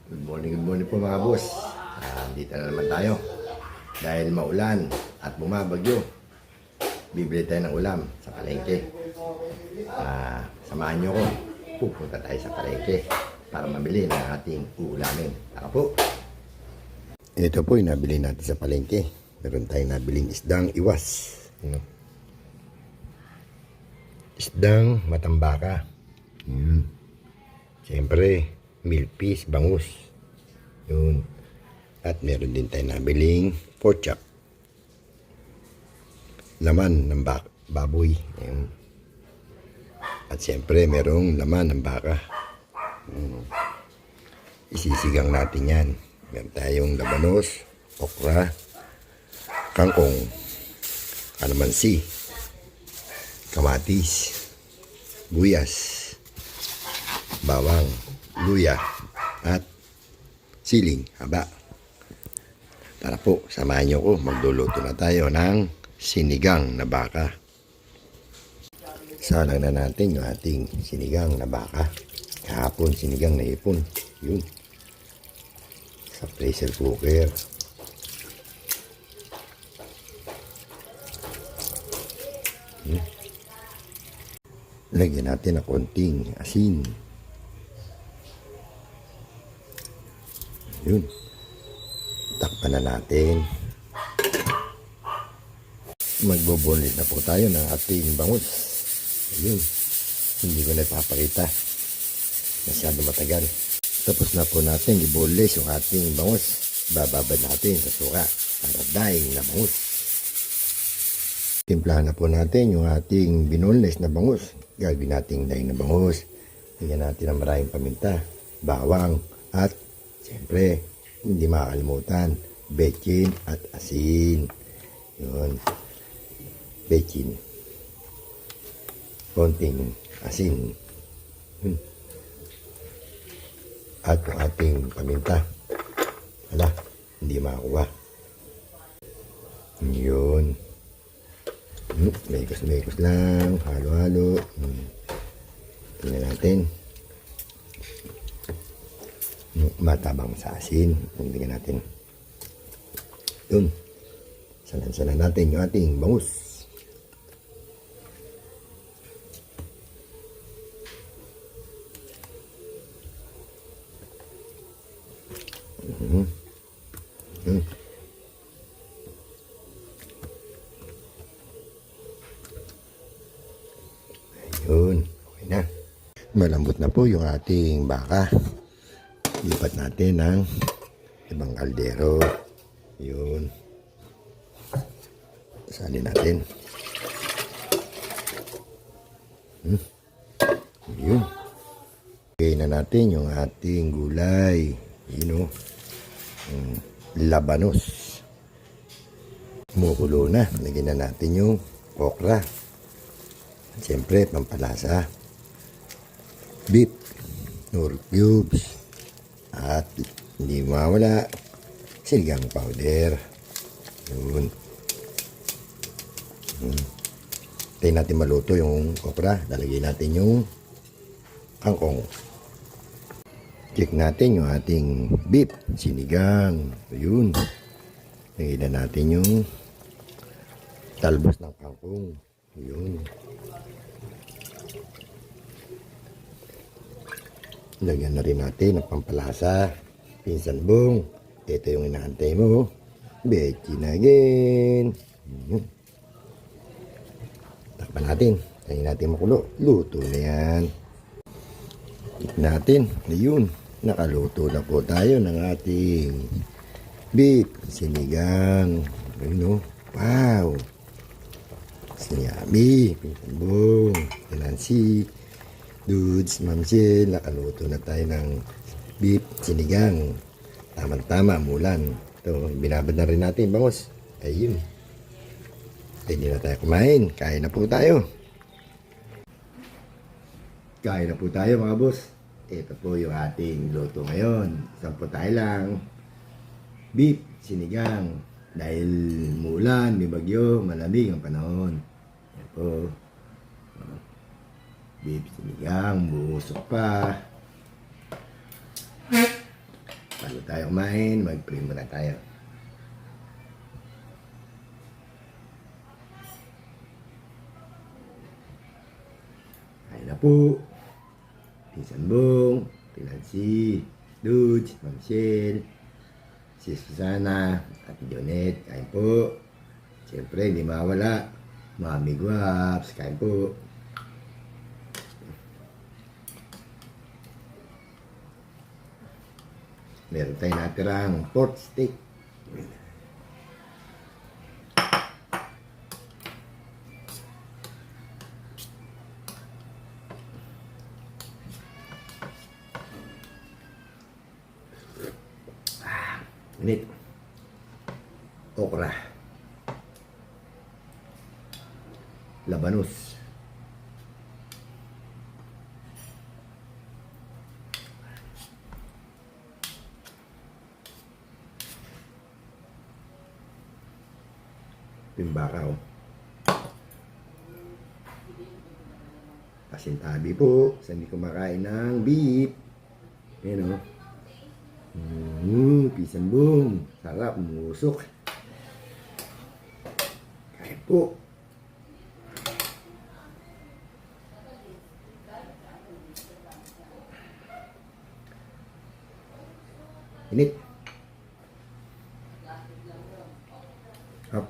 Good morning po mga boss. Dito na naman tayo. Dahil maulan at bumabagyo, bibili tayo ng ulam sa palengke. Samahan nyo ko. Pupunta tayo sa palengke para mabili ng ating uulamin. Tara po. Ito po yung nabili natin sa palengke. Meron tayong nabiling isdang iwas. Isdang matambaka. Siyempre, milpis, bangus. Yun. At meron din tayo nabiling pork chop. Laman ng baboy. Yun. At siyempre, merong laman ng baka. Isisigang natin yan. Meron tayong labanos, okra, kangkong, kalamansi, kamatis, buyas, bawang, luya, at siling haba. Tara po, samahan nyo ko. Magluluto na tayo ng sinigang na baka. Salang na natin yung ating sinigang na baka. Kahapon, sinigang na hipon. Yun. Sa pressure cooker. Lagyan natin ng konting asin. Yun. Takpan na natin. Magbobolit na po tayo ng ating bangus. Yun. Hindi ko na ipapakita. Masyado matagal. Tapos na po natin ibolis yung ating bangus. Bababad natin sa suka para daing na bangus. Timplahan na po natin yung ating binoneless na bangus. Gagawin natin daing na bangus. Bigyan natin ng maraming paminta, bawang, at siyempre, hindi makakalimutan, bechin at asin. Yun. Bechin. Konting asin. At yung ating paminta. Hala, hindi makakuha. Yun. Mekos lang. Halo-halo. Tingnan natin. Matabang sa asin. Tingnan natin. Yun. Salan-salan natin yung ating bangus. Ayun. Okay na. Malambot na po yung ating baka. Lipat natin ng ibang kaldero. Yun. Salin natin. Yun. Okay na natin yung ating gulay. Yun o. Labanos. Kumukulo na. Lagyan na natin yung okra. Siyempre, pampalasa. Beef. Nor cubes. At hindi mawala sinigang powder. Yun. Tayo natin maluto yung okra. Lalagay natin yung kangkong. Check natin yung ating beef. Sinigang. Yun. Lagay na natin yung talbos ng kangkong. Yun. Lagyan na rin natin ng pampalasa. Pinsan bong. Ito yung inaantay mo. Bechin again. Takpan natin. Tayo natin makulo. Luto na yan. Hit natin. Ayun. Nakaluto na po tayo ng ating beef. Sinigang. Ayun o. Wow. Sinyami. Pinsan bong. Nancy. Dudes, mamsil, nakaluto na tayo ng beef sinigang. Tama-tama, mulan. Ito, binabad na rin natin, bangus. Ayun. Pwede na tayo kumain. Kain na po tayo. Kain na po tayo, mga boss. Ito po yung ating luto ngayon. Isang po tayo lang. Beef sinigang. Dahil mulan, may bagyo, malamig ang panahon. Ito po. Beef sinigang, busok pa. Bago tayo kumain, mag-pray muna tayo. Kain na po. Pinsan Bong, Pinansi, Dudes, Ma'am Shell, si Susana, at Jonet, kain po. Siyempre, hindi mawala. Mami Guaps, kain po. Meron tayong natirang pork steak. Init. Okra. Labanos. Pimbakaw. Pasintabi po sa hindi kumakain ng beef. Ayan o. Pisan Bong. Sarap, musok. Kain po. Init. Up.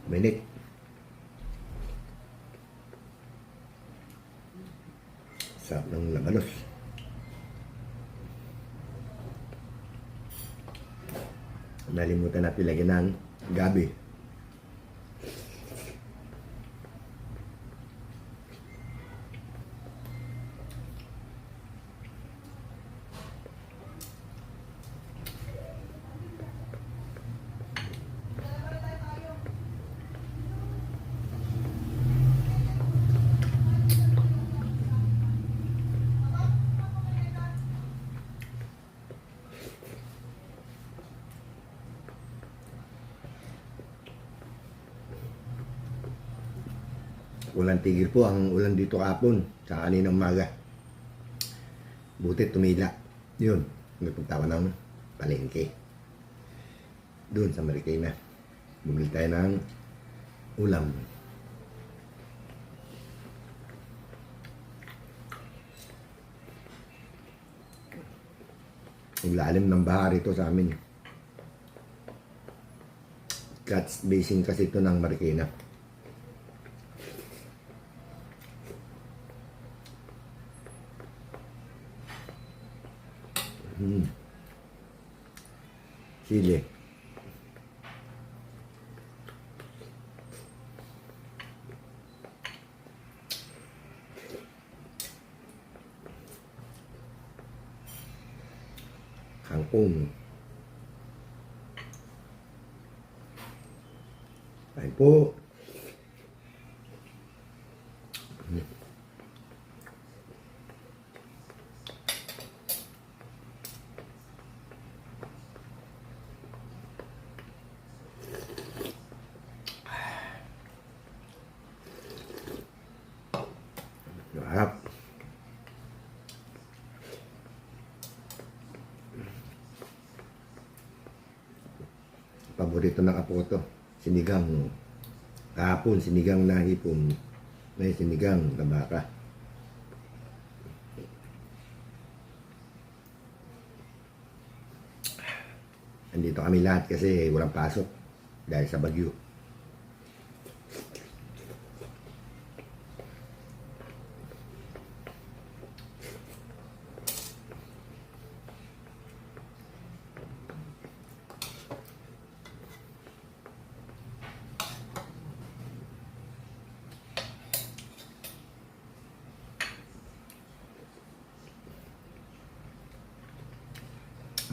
Mainit. Sarap ng labanos. Nalimutan natin lagyan ng gabi. Walang tigil po ang ulan dito kapon sa kaninang umaga. Buti tumila. Yun, nagpunta ko ng palengke. Doon sa Marikina. Bumili tayo ng ulam. Ang lalim ng baha rito sa amin. Catch basin kasi ito ng Marikina. Sili. Kangkong. Kain po. Sarap. Paborito ng apo ko to. Sinigang. Kahapon, sinigang na hipon. May sinigang na baka. Andito kami lahat kasi walang pasok dahil sa bagyo.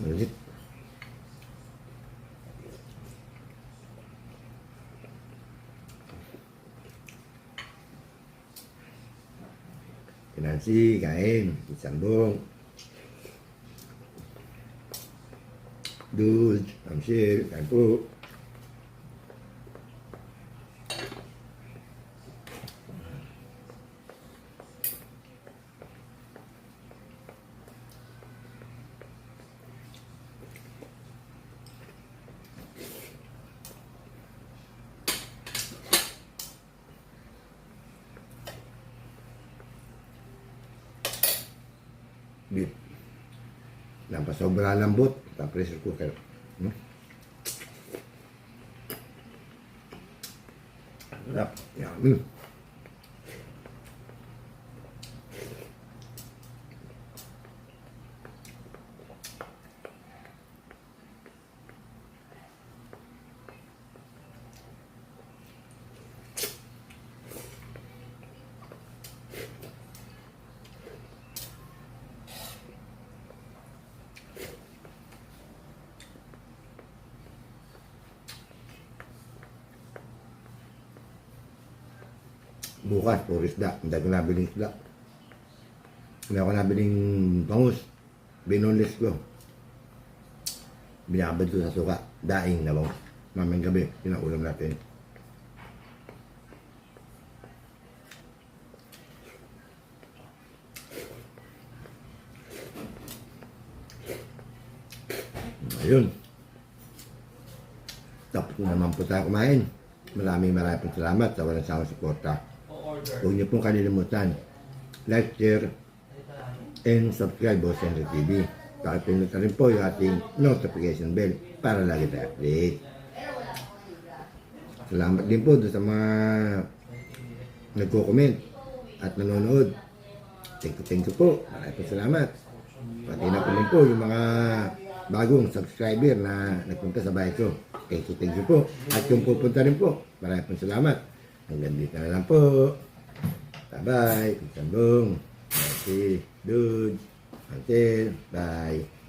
Malit. Pinansi, kain. Sambong. Dude, Amsir, kain po. Beef. Nampasobra lambot. Pa-pressure cooker. Sarap. Yummy. Bukas, puro isda. Hindi ako nabiling isda. Hindi ako nabiling bangus. Binoneless ko. Binabad ko sa suka. Daing na bangus. Mamayang gabi, pinaulam natin. Ayun. Tapos na naman po tayo kumain. Maraming pong salamat sa walang sawang suporta. Huwag niyo pong kalilimutan, like, share, and subscribe po sa Henry TV. Pakipindot na rin po yung ating notification bell para lagi tayo update. Salamat din po doon sa mga nagko-comment at nanonood. Thank you po. Maraming po salamat. Pati na po rin po yung mga bagong subscriber na nagpunta sa bahay ko. Thank you po. At yung pupunta rin po, maraming po salamat. Hanggang dito na lang po. Bye-bye. Sambong. Okay. Dude. Until. Bye.